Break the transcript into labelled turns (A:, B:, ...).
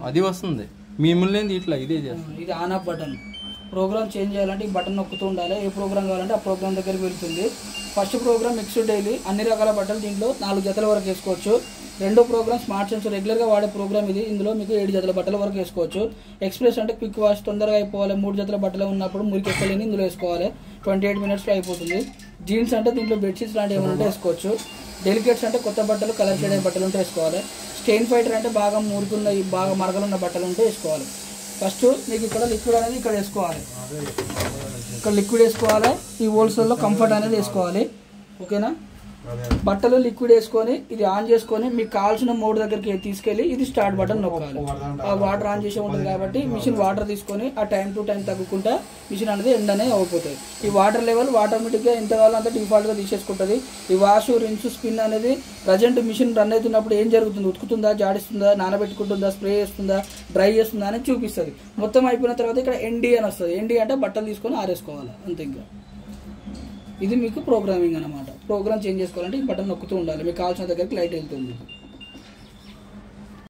A: అది వస్తుంది మిమ్మల్ని ఇట్లా ఇదే చేస్తుంది.
B: ఇది on off button. Program change చేయాలంటే ఈ బటన్ నొక్కుతూ ఉండాలి. ఏ ప్రోగ్రామ్ కావాలంటే ఆ ప్రోగ్రామ్ దగ్గరికి వెళ్తుంది. ఫస్ట్ ప్రోగ్రామ్ మిక్స్డ్ డైలీ, అన్ని రకాల బట్టలు దీంట్లో 4 జతల వరకు వేసుకోవచ్చు. రెండో ప్రోగ్రామ్ స్మార్ట్ సెన్స్, రెగ్యులర్గా వాడే ప్రోగ్రామ్ ఇది. ఇందులో మీకు 7 జతల బట్టల వరకు వేసుకోవచ్చు. ఎక్స్ప్రెస్ అంటే క్విక్ వాష్, తొందరగా అయిపోవాలి. 3 జతల బట్టలు ఉన్నప్పుడు మురికి ఎక్కలేని ఇందులో వేసుకోవాలి. 28 మినిట్స్లో అయిపోతుంది. జీన్స్ అంటే దీంట్లో బెడ్షీట్స్ లాంటివి ఏమైనా వేసుకోవచ్చు. డెలికేట్స్ అంటే కొత్త బట్టలు, కలర్ షేడ్ అయిన బట్టలు ఉంటే వేసుకోవాలి. స్టెయిన్ ఫైటర్ అంటే బాగా మురికున్న, బాగా మరకలున్న బట్టలు ఉంటే వేసుకోవాలి. ఫస్ట్ మీకు ఇక్కడ లిక్విడ్ అనేది ఇక్కడ వేసుకోవాలి. ఇక్కడ లిక్విడ్ వేసుకోవాలి. ఈ హోల్సేల్లో కంఫర్ట్ అనేది వేసుకోవాలి. ఓకేనా? బట్టలు లిక్విడ్ వేసుకొని ఇది ఆన్ చేసుకొని మీకు కావాల్సిన మోడ్ దగ్గరికి తీసుకెళ్ళి ఇది స్టార్ట్ బటన్ నొక్కాలి. ఆ వాటర్ ఆన్ చేసే ఉంటుంది కాబట్టి మిషన్ వాటర్ తీసుకొని ఆ టైం టు టైం తగ్గుకుంటా మిషన్ అనేది ఎండ్ అనేది అయిపోతుంది. ఈ వాటర్ లెవెల్ ఆటోమేటిక్గా ఎంత కావాలో అంత డిఫాల్ట్గా తీసేసుకుంటుంది. ఈ వాష్, రిన్స్, స్పిన్ అనేది ప్రజెంట్ మిషన్ రన్ అవుతున్నప్పుడు ఏం జరుగుతుంది, ఉతుకుతుందా, జాడిస్తుందా, నానబెట్టుకుంటుందా, స్ప్రే చేస్తుందా, డ్రై చేస్తుందా అనేది చూపిస్తుంది. మొత్తం అయిపోయిన తర్వాత ఇక్కడ ఎండి అని వస్తుంది. ఎండి అంటే బట్టలు తీసుకొని ఆరేసుకోవాలి అంతే. ఇంకా ఇది మీకు ప్రోగ్రామింగ్ అనమాట. ప్రోగ్రామ్ చేంజ్ చేసుకోవాలంటే ఈ బటన్ నొక్కుతూ ఉండాలి. మీకు కావాల్సిన దగ్గరికి లైట్ వెళ్తుంది.